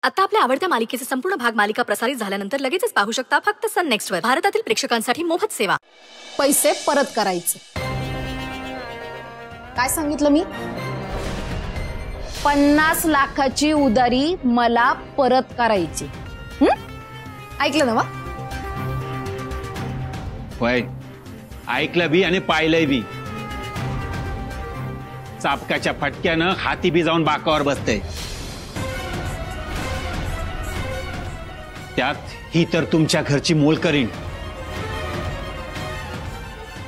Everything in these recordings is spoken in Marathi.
आता आपल्या आवडत्या मालिकेचे संपूर्ण भाग मालिका प्रसारित झाल्यानंतर लगेचच पाहू शकता फक्त सन नेक्स्ट वर. भारतातील प्रेक्षकांसाठी मोफत सेवा. पैसे परत करायचे. काय सांगितलं मी? 50 लाखाची उधारी मला परत करायची. ऐकलं ना? होय, ऐकलं बी आणि पाहिलंय बी. चापकाच्या फटक्यानं हाती बी जाऊन बाकावर बसते. त्यात ही तर तुमच्या घरची मोल करीन.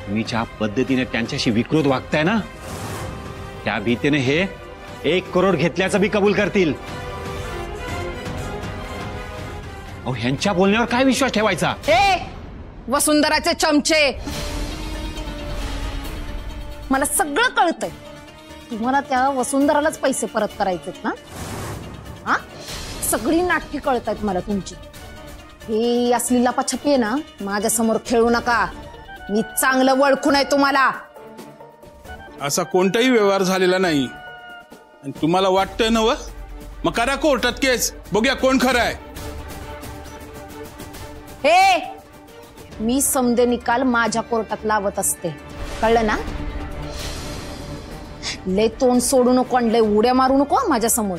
तुम्ही ज्या पद्धतीने त्यांच्याशी विकृत वागताय ना, त्या भीतीने हे 1 करोड घेतल्याचं बी कबूल करतील. अहो, ह्यांच्या बोलण्यावर काय विश्वास ठेवायचा? वसुंधराचे चमचे, मला सगळं कळतंय. तुम्हाला त्या वसुंधरालाच पैसे परत करायचेत ना? हा, सगळी नाटकी कळतायत मला तुमची. हे असली लपाछपी आहे ना, माझ्या समोर खेळू नका. मी चांगलं ओळखून आहे तुम्हाला. असा कोणताही व्यवहार झालेला नाही आणि तुम्हाला वाटतंय ना व, मग करा कोर्टात केस, बघूया कोण खरं आहे. मी समदे निकाल माझ्या कोर्टात लावत असते, कळलं ना? लय तोंड सोडू नको आणि लय उड्या मारू नको माझ्या समोर.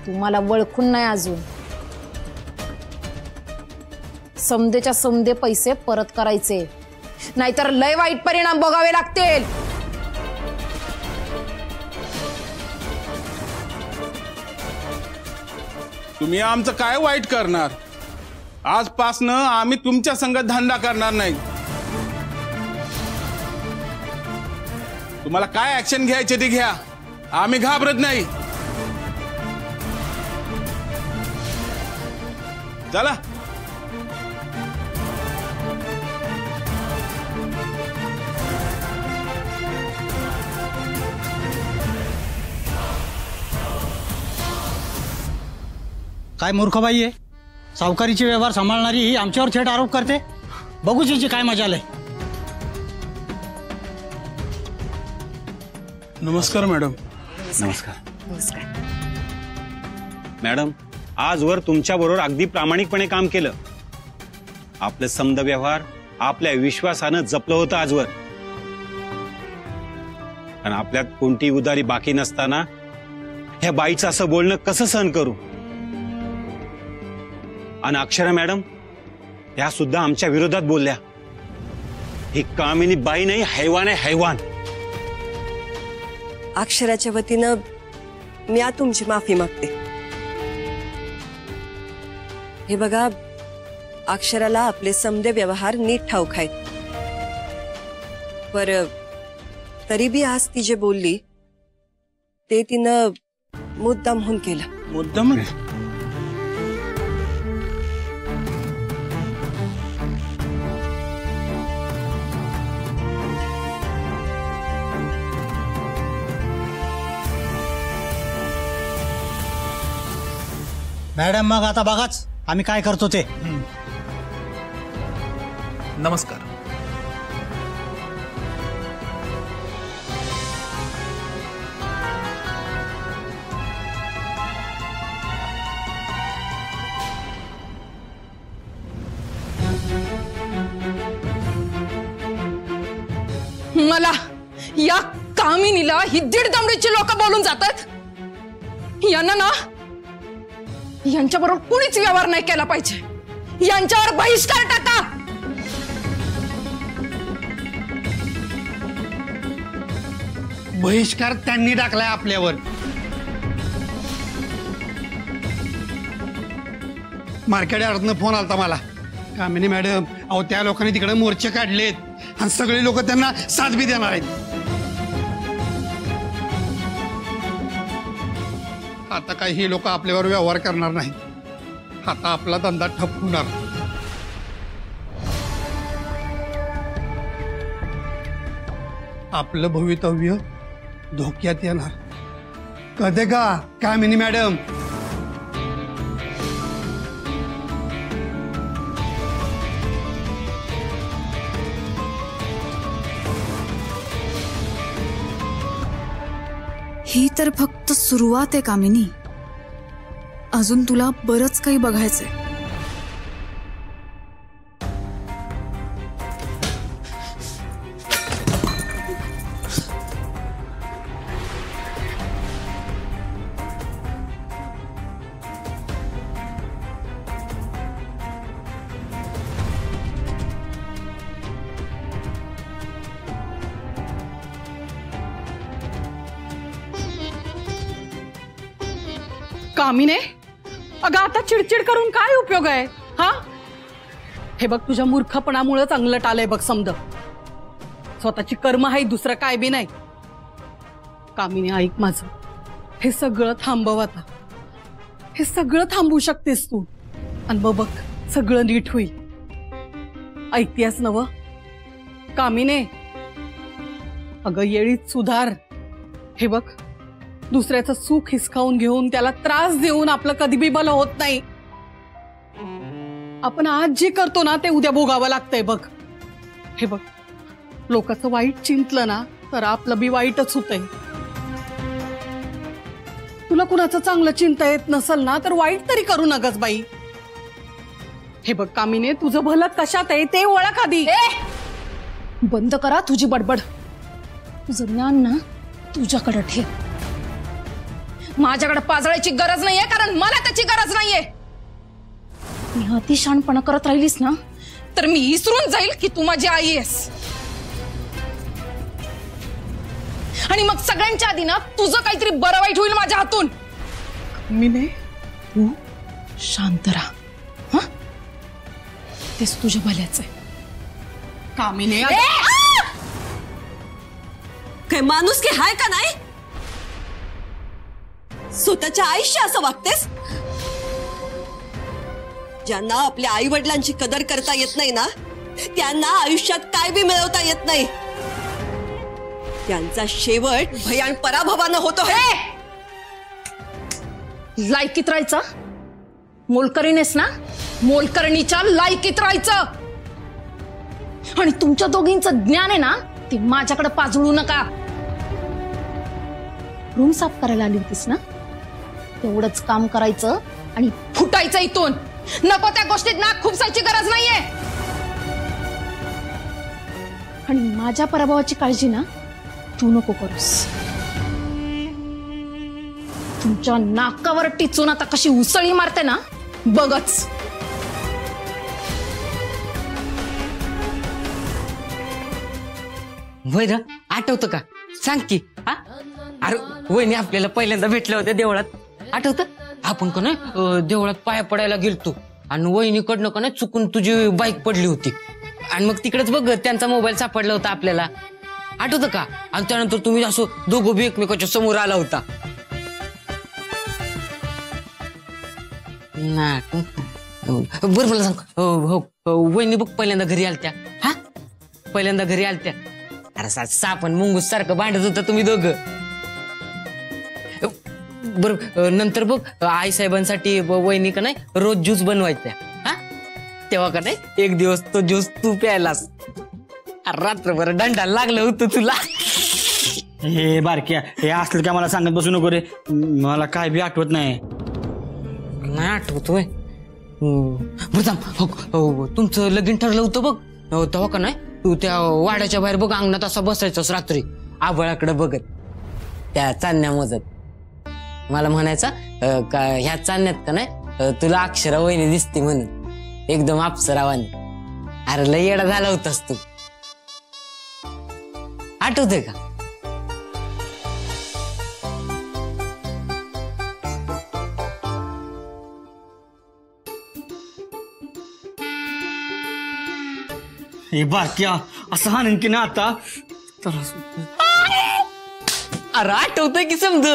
तुम्हाला ओळखून नाही अजून. समदेच्या समदे पैसे परत करायचे, नाहीतर लय वाईट परिणाम भोगावे लागतील. तुम्ही आमचं काय वाईट करणार? आजपासनं आम्ही तुमच्या संगत धंदा करणार नाही. तुम्हाला काय ऍक्शन घ्यायचे ते घ्या, आम्ही घाबरत नाही. चला. काय मूर्खबाई आहे? सावकारीचे व्यवहार सांभाळणारी ही आमच्यावर थेट आरोप करते. बघूच हिची काय मजा आलंय. नमस्कार मॅडम. नमस्कार. नमस्कार मॅडम. आजवर तुमच्या बरोबर अगदी प्रामाणिकपणे काम केलं. आपलं समद व्यवहार आपल्या विश्वासानं जपलं होतं आजवर. आणि आपल्यात कोणती उधारी बाकी नसताना ह्या बाईचं असं बोलणं कसं सहन करू? आणि अक्षरा मॅडम ह्या सुद्धा आमच्या विरोधात बोलल्या. ही कामिनी बाई नाही, हैवान आहे, हैवान. अक्षराच्या वतीनं मी आज तुमची माफी मागते. हे बघा, अक्षराला आपले समदे व्यवहार नीट ठाऊक आहेत. पर तरी बी आज ती जे बोलली ते तिनं मुद्दाम म्हणून केलं. मुद्दाम? मॅडम, मग आता बघाच आम्ही काय करतो ते. नमस्कार. मला या कामिनीला ही दीड दमडीची लोक बोलून जातात. यांना ना, यांच्याबरोबर कुणीच व्यवहार नाही केला पाहिजे. यांच्यावर बहिष्कार टाका. बहिष्कार त्यांनी टाकलाय आपल्यावर. मार्केट यार्डनं फोन आलता मला. कामिनी मॅडम, अहो त्या लोकांनी तिकडे मोर्चे काढलेत आणि सगळे लोक त्यांना साथ बी देणार आहेत. आता काही हे लोक आपल्यावर व्यवहार करणार नाही. आता आपला धंदा ठप्प होणार. आपलं भवितव्य धोक्यात येणार. कळते का कामिनी मॅडम? ही तर फक्त सुरुवात आहे कामिनी. अजून तुला बरंच काही बघायचंय. कामिने, अगं आता चिडचिड करून काय उपयोग आहे हा? हे बघ तुझ्या मूर्खपणामुळे चांगलं आलंय बघ समज. स्वतःची कर्म आहे, दुसरं काय बी नाही. कामिने ऐक माझं, हे सगळं थांबव आता. हे सगळं थांबवू शकतेस तू आणि बघ सगळं नीट होईल. ऐकतेस नव कामिने? अगं येळीत सुधार. हे बघ दुसऱ्याचं सुख हिसकावून घेऊन त्याला त्रास देऊन आपलं कधी बी भलं होत नाही. आपण आज जे करतो ना ते उद्या भोगावं लागतंय बघ. हे बघ लोकांचं वाईट चिंतलं ना तर आपलं बी वाईटच होतंय. तुला कुणाचं चांगलं चिंता येत नसल ना तर वाईट तरी करू नगस बाई. हे बघ कामिने, तुझं भलं कशात आहे ते ओळख आधी. बंद करा तुझी बडबड. तुझं ज्ञान ना तुझ्याकडे ठेव. माझ्याकडे पाजळायची गरज नाहीये, कारण मला त्याची गरज नाहीये. मी अति शहाणपणा करत राहिलीस ना तर मी विसरून जाईल की तू माझी आई आहेस. आणि मग सगळ्यांच्या आधी ना तुझं काहीतरी बरं वाईट होईल माझ्या हातून. कामिने तू शांत राहा. हा, तेच तुझ्या भल्याच आहे. कामिने काय माणूस की हाय का नाही? स्वतःच्या आईशी असं वागतेस? ज्यांना आपल्या आई वडिलांची कदर करता येत नाही ना त्यांना आयुष्यात काय बी मिळवता येत नाही. त्यांचा शेवट भयान पराभवानं होतो. लायकीत राहायचं, मोलकरीणेस ना, मोलकरणीच्या लायकीत राहायचं. आणि तुमच्या दोघींचं ज्ञान आहे ना ते माझ्याकडे पाजळू नका. रूम साफ करायला आली होतीस ना, तेवढंच काम करायचं आणि फुटायचं इथून. नको त्या गोष्टीत नाक खुपसायची गरज नाहीये. आणि माझ्या पराभवाची काळजी ना तू नको करूस. तुमच्या नाकावर टिचून आता कशी उसळी मारते ना बघच. वैर आठवतं का? सांग की. हा, अरे वहिनी आपल्याला पहिल्यांदा भेटल्या होत्या देवळात, आठवतं? आपण का नाही देवळात पाया पडायला गेलतो आणि वहिनीकडनं का नाही चुकून तुझी बाईक पडली होती आणि मग तिकडेच बघ त्यांचा मोबाईल सापडला होता आपल्याला, आठवतं का? आणि त्यानंतर तुम्ही असं दोघं बी एकमेकाच्या समोर आला होता. बरं मला सांग, हो वहिनी बघ पहिल्यांदा घरी आलत्या. हा, पहिल्यांदा घरी आलत्या. अरे साप आणि मुंगूस सारखं भांडत होता तुम्ही दोघं. बर नंतर बघ आई साहेबांसाठी वहिनी का नाही रोज ज्यूस बनवायच्या. हा, तेव्हा का नाही एक दिवस तो ज्यूस तू प्यायलास. रात्रभर दंडा लागलं होतं तुला. हे बारक्या, हे असलं का मला सांगत बसू नको रे. मला काय बी आठवत नाही. नाही आठवतोय. हो तुमचं लगीन ठरलं होतं बघ, तेव्हा का नाही तू त्या वाड्याच्या बाहेर बघ अंगणात असा बसायचंस रात्री आभाळाकडे बघत, त्या चांदण्या मोजत. मला म्हणायचा का ह्या चांदण्यात का नाही तुला अक्षरा वहिनी दिसते म्हणून, एकदम अप्सरावानी. अरे लय येडा झाला होतास तू, आठवतंय का? हे बारक्या असं हाणन की ना आता. अरे आठवतंय की समज?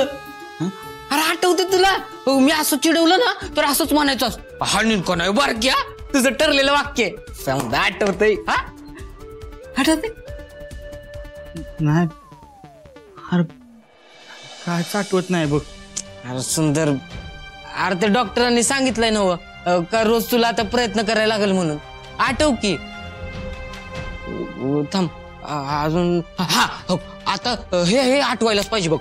अरे आठवतंय तुला? मी असं चिडवलं ना तर असंच म्हणायचं, हाणीन का नाही बारक्या, तुझं ठरलेलं वाक्य समजा. आठवतंय? हा, आठवतंय? नाही अरे कायच आठवत नाही बघ. अरे सुंदर, अरे ते डॉक्टरांनी सांगितलंय नव का रोज तुला आता प्रयत्न करायला लागेल म्हणून. आठव की. थांब अजून. हा हो, आता हे आठवायलाच पाहिजे बघ.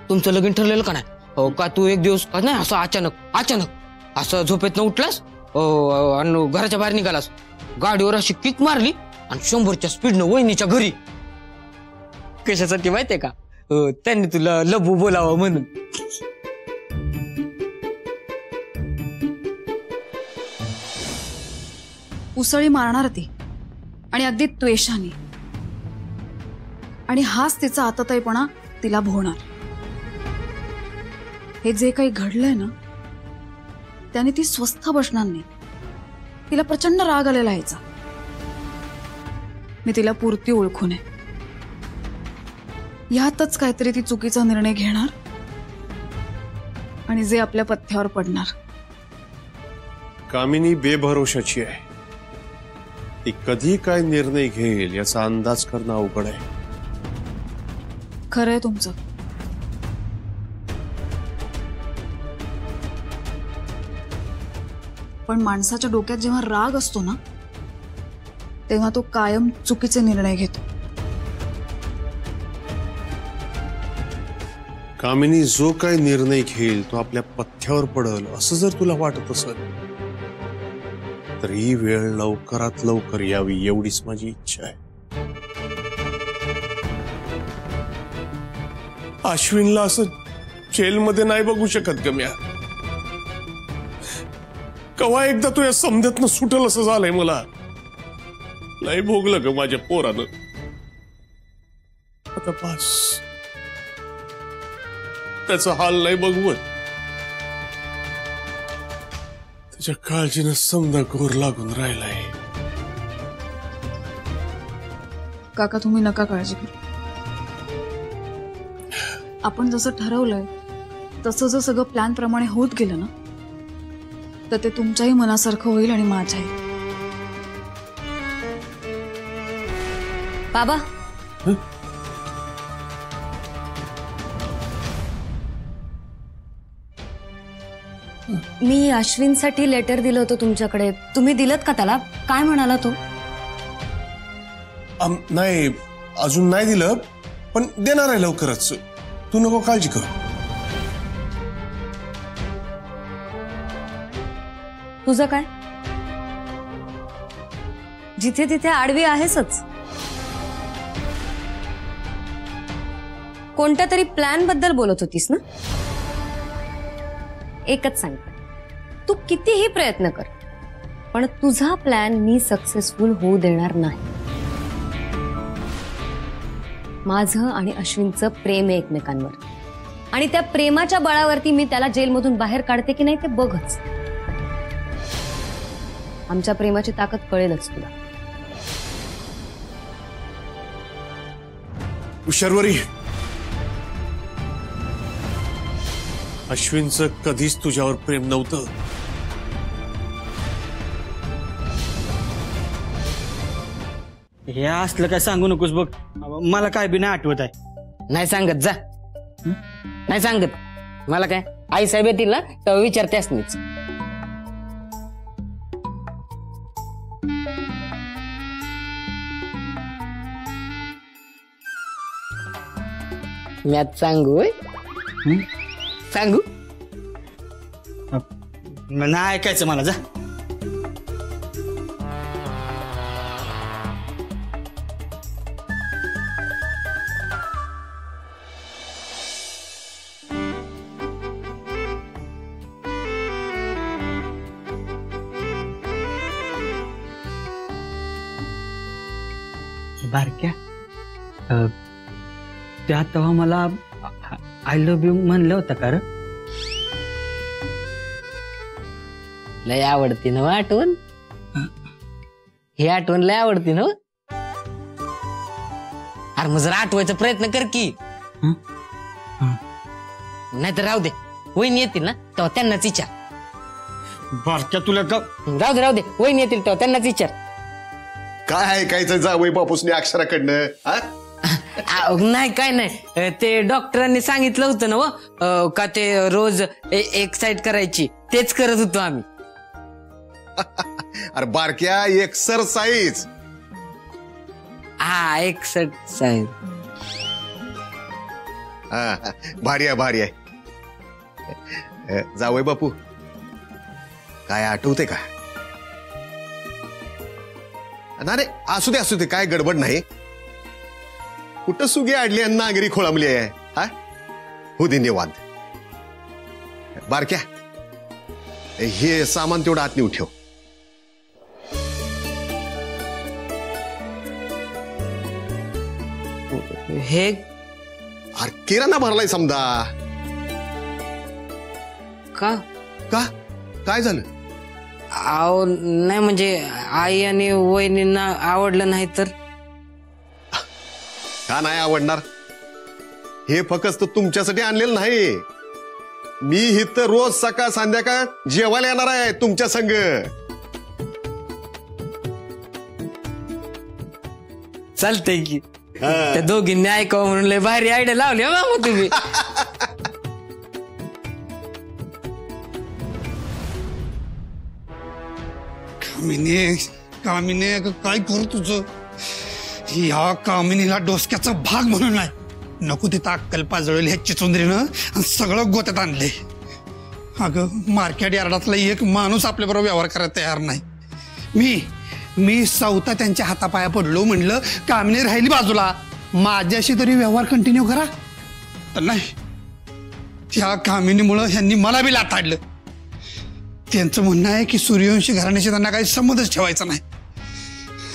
तुमचं लगीन ठरलेलं का नाही का तू एक दिवस का नाही असं अचानक असं झोपेतनं उठलास आणि घराच्या बाहेर निघालास, गाडीवर अशी किक मारली आणि 100च्या स्पीडनं वहिनीच्या घरी. कशासाठी माहितीये का? त्यांनी तुला लबू बोलावं म्हणून. उसळी मारणार ती, आणि अगदी त्वेषाने. आणि हाच तिचा आतताईपणा तिला भोवणार. हे जे काही घडलंय ना, त्याने ती स्वस्थ बसणार नाही. तिला प्रचंड राग आलेला यायचा. मी तिला पुरती ओळखून आहे. यातच काहीतरी ती चुकीचा निर्णय घेणार आणि जे आपल्या पथ्यावर पडणार. कामिनी बेभरोशाची आहे. ती कधी काय निर्णय घेईल याचा अंदाज करणं अवघड आहे. खरंय तुमचं. पण माणसाच्या डोक्यात जेव्हा राग असतो ना, तेव्हा तो कायम चुकीचे निर्णय घेतो. कामिनी जो काही निर्णय घेईल तो आपल्या पथ्यावर पडल असं जर तुला वाटत असेल तर ही वेळ लवकरात लवकर यावी एवढीच माझी इच्छा आहे. अश्विनला असं जेलमध्ये नाही बघू शकत ग म्या. कवा एकदा तू या समजतनं सुटल असं झालंय मला. लय भोगलं ग माझ्या पोरानं. आता बस त्याचा हाल नाही बघवत. त्याच्या काळजीनं समजा घोर लागून राहिलाय. काका तुम्ही नका काळजी करू. आपण जसं ठरवलंय तसं जर सगळं प्लॅन प्रमाणे होत गेलं ना, तर ते तुमच्याही मनासारखं होईल आणि माझ्याही. बाबा, मी अश्विनसाठी लेटर दिलं होतं तुमच्याकडे. तुम्ही दिलत का त्याला? काय म्हणाला तो? नाही अजून नाही दिलं, पण देणार आहे लवकरच. तू नको काळजी करू. तुझं काय? जिथे तिथे आडवी आहेसच. कोणत्या तरी प्लॅन बद्दल बोलत होतीस ना? एकच सांगते, तू कितीही प्रयत्न कर, पण तुझा प्लॅन मी सक्सेसफुल होऊ देणार नाही. माझं आणि अश्विनचं प्रेम आहे एकमेकांवर, आणि त्या प्रेमाच्या बळावरती मी त्याला जेलमधून बाहेर काढते की नाही ते बघच. आमच्या प्रेमाची ताकद कळेलच तुला. शर्वरी, अश्विनचं कधीच तुझ्यावर प्रेम नव्हतं. हे असलं काय सांगू नकोस बघ. मला काय बी नाही आठवत आहे. नाही सांगत जा. नाही सांगत. मला काय आई साहेब येतील ना तेव्हा विचारतेस मीच. मॅच सांगू? सांगू? नाही ऐकायचं मला. जा. बारक्या, त्या तेव्हा मला आय लव्ह यू म्हणलं होतं का रे? लय आवडती ना आठवण. ही आठवण लय आवडती ना. अरे मग जरा आठवायचा प्रयत्न कर की. नाहीतर राहू दे, वहिनी येतील ना तेव्हा त्यांनाच विचार. बारक्या तुला का? राहू दे वहिनी येतील तेव्हा त्यांनाच विचार. काय ऐकायचं जावई बापूसनी अक्षराकडनं? नाही काय नाही, ते डॉक्टरांनी सांगितलं होतं ना का ते रोज एक साईड करायची, तेच करत होतो आम्ही. अरे बारक्या, एक्सरसाइज. हा एक्सरसाइज. भारी आहे, भारी आहे. जावई बापू, काय आठवते का? नाही असू दे काय गडबड नाही. कुठं सुगी आडली आणि नागरी खोळंबली आहे? हा हो दे निवांत. बारक्या, हे सामान तेवढं आत नेऊन ठेव. हे अरे किराणा भरलाय समजा. का का काय झालं? अहो नाही म्हणजे आई आणि वहिनींना आवडलं नाही तर? का नाही आवडणार? हे फक्त तुमच्यासाठी आणलेलं नाही. मी इथं रोज सकाळ संध्याकाळ जेवायला येणार आहे तुमच्या संग. चालतंय की. त्या दोघींनी ऐकावं म्हणून लय भारी आयडिया लावली मामा तुम्ही. कामिने काय करू तुझं? या कामिनीला डोसक्याचा भाग म्हणून नाही, नको तिथं अक्कल पाजळली ह्या चिचुंदरीनं आणि सगळं गोत्यात आणले. अगं मार्केट यार्डातला एक माणूस आपल्याबरोबर व्यवहार करायला तयार नाही. मी स्वतः त्यांच्या हातापाया पडलो, म्हणलं कामिनी राहिली बाजूला, माझ्याशी तरी व्यवहार कंटिन्यू करा. तर नाही, त्या कामिनीमुळं ह्यांनी मला बी लाताडलं. त्यांचं म्हणणं आहे की सूर्यवंशी घराण्याशी त्यांना काही संबंधच ठेवायचा नाही.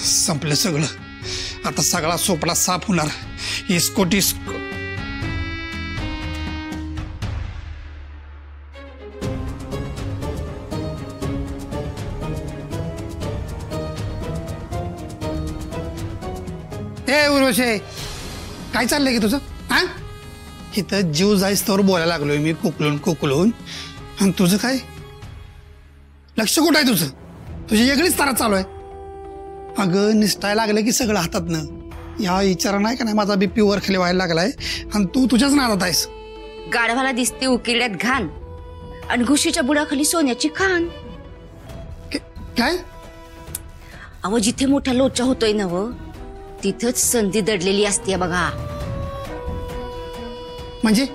संपलं सगळं. आता सगळा सोपडा साफ होणार. इस्कोटिस्को ए उर्वशे, काय चाललंय की तुझं? हा इथं जीव जाईस तर बोलायला लागलोय मी कोकलून. आणि तुझं काय लक्ष कुठं आहे तुझं? तुझी वेगळीच तारा चालू आहे. अगं निष्ठायला लागलं की सगळं हातातनं. या विचारा नाही का नाही माझा बीपी वर खाली व्हायला लागलाय आणि तू तुझ्याच नादात आहेस. गाढवाला दिसते उकिरड्यात घाण आणि घुशीच्या बुडाखाली सोन्याची खाण. काय? अहो जिथे मोठा लोचा होतोय ना व तिथंच संधी दडलेली असते बघा. म्हणजे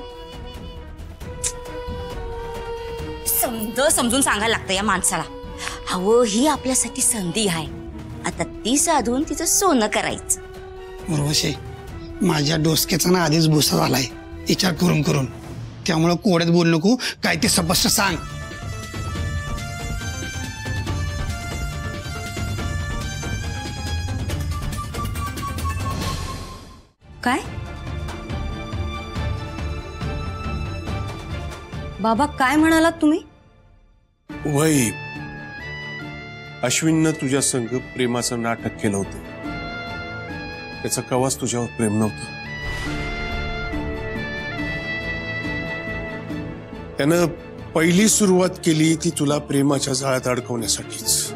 समजून सांगायला लागतं या माणसाला. अहो ही आपल्यासाठी संधी आहे, आता ती साधून तिचं सोनं करायचं. उर्वशे, माझ्या डोसक्याचा ना आधीच भुसा झालाय विचार करून. त्यामुळं कोड्यात बोल नको, काय ते स्पष्ट सांग. काय बाबा, काय म्हणालात तुम्ही? वय अश्विननं तुझ्या संग प्रेमाचं नाटक केलं होतं. त्याचं कवाच तुझ्यावर प्रेम नव्हतं. त्यानं पहिली सुरुवात केली ती तुला प्रेमाच्या जाळ्यात अडकवण्यासाठीच.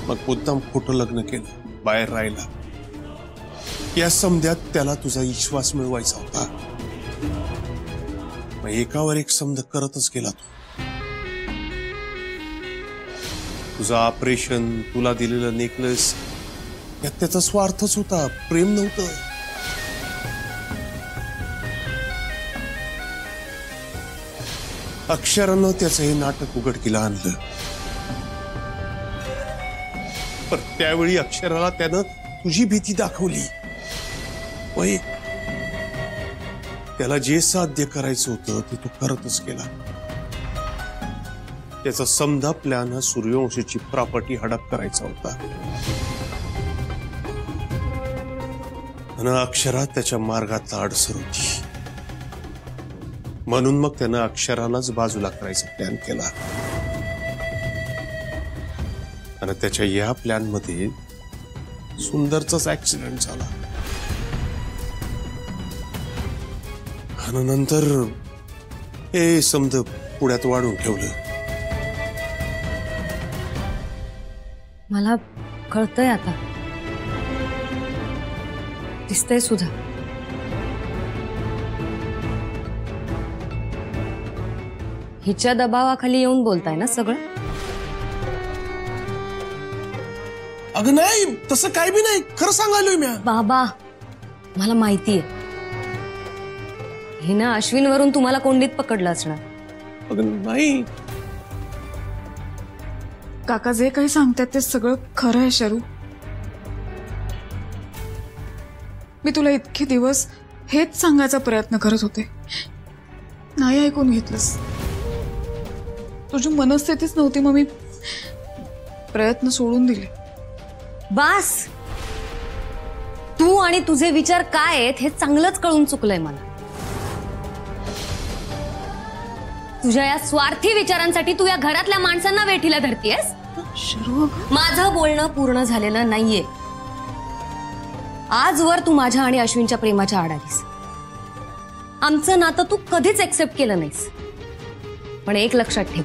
मग मुद्दाम खोटं लग्न केलं, बाहेर राहिला. या समध्यात त्याला तुझा विश्वास मिळवायचा होता. मग एकावर एक समज करतच गेला तू. तुझं ऑपरेशन, तुला दिलेलं नेकलेस, यात त्याचा स्वार्थच होता, प्रेम नव्हतं. अक्षरानं त्याचं हे नाटक उघडकीला आणलं. पण त्यावेळी अक्षराला त्यानं तुझी भीती दाखवली. वय त्याला जे साध्य करायचं होतं ते तो करतच गेला. त्याचा समजा प्लॅन हा सूर्यवंशीची प्रॉपर्टी हडप करायचा होता. आणि अक्षरा त्याच्या मार्गातला अडसर होती. म्हणून मग त्यानं अक्षरालाच बाजूला करायचा प्लॅन केला. आणि त्याच्या या प्लॅन मध्ये सुंदरचाच ऍक्सिडेंट झाला. आणि नंतर हे समज पुढ्यात वाढून ठेवलं. मला कळतंय आता, दिसतंय सुद्धा. हिच्या दबावाखाली येऊन बोलताय ना सगळं? अगं नाही, तसं काय बी नाही, खरं सांगायलोय मी. बाबा मला माहितीये हिनं अश्विनवरून तुम्हाला कोंडीत पकडलं असणार. अगं नाही, काका जे काही सांगतात ते सगळं खरं आहे शरू. मी तुला इतके दिवस हेच सांगायचा प्रयत्न करत होते, नाही ऐकून घेतलंस. तुझी मनस्थितीच नव्हती, मग मी प्रयत्न सोडून दिले. बास, तू आणि तुझे विचार काय आहेत हे चांगलंच कळून चुकलंय मला. तुझ्या या स्वार्थी विचारांसाठी तू या घरातल्या माणसांना वेठीला धरतीयस. माझं बोलणं पूर्ण झालेलं नाहीये. आजवर तू माझ्या आणि अश्विनच्या प्रेमाच्या आडालीस. आमचं नातं तू कधीच एक्सेप्ट केलं नाहीस. पण एक लक्षात ठेव,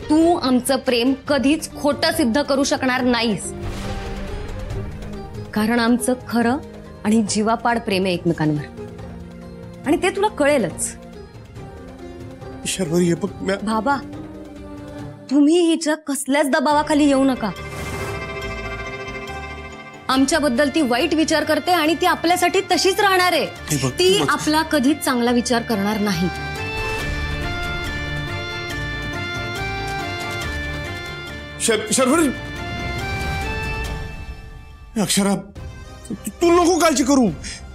तू आमचं प्रेम कधीच खोटं सिद्ध करू शकणार नाहीस. कारण आमचं खरं आणि जीवापाड प्रेम आहे एकमेकांवर, आणि ते तुला कळेलच. शर्वरी, हे बघ बाबा, तुम्ही हिच्या कसल्याच दबावाखाली येऊ नका. आमच्याबद्दल ती वाईट विचार करते आणि ती आपल्यासाठी तशीच राहणार आहे. ती आपला कधीच चांगला विचार करणार नाही. शर्वरी, अक्षरा, तू नको काळजी करू.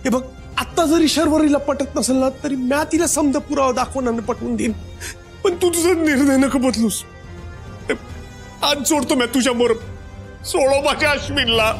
हे बघ, आता जरी शर्वरीला पटत नसेल ना तरी मी तिला समजा पुरावा दाखवून पटवून देईन. पण तू तुझा निर्णय नको बदलूस. आज सोडतो मी तुझ्या बरोबर. सोडो माझ्या अश्विनला.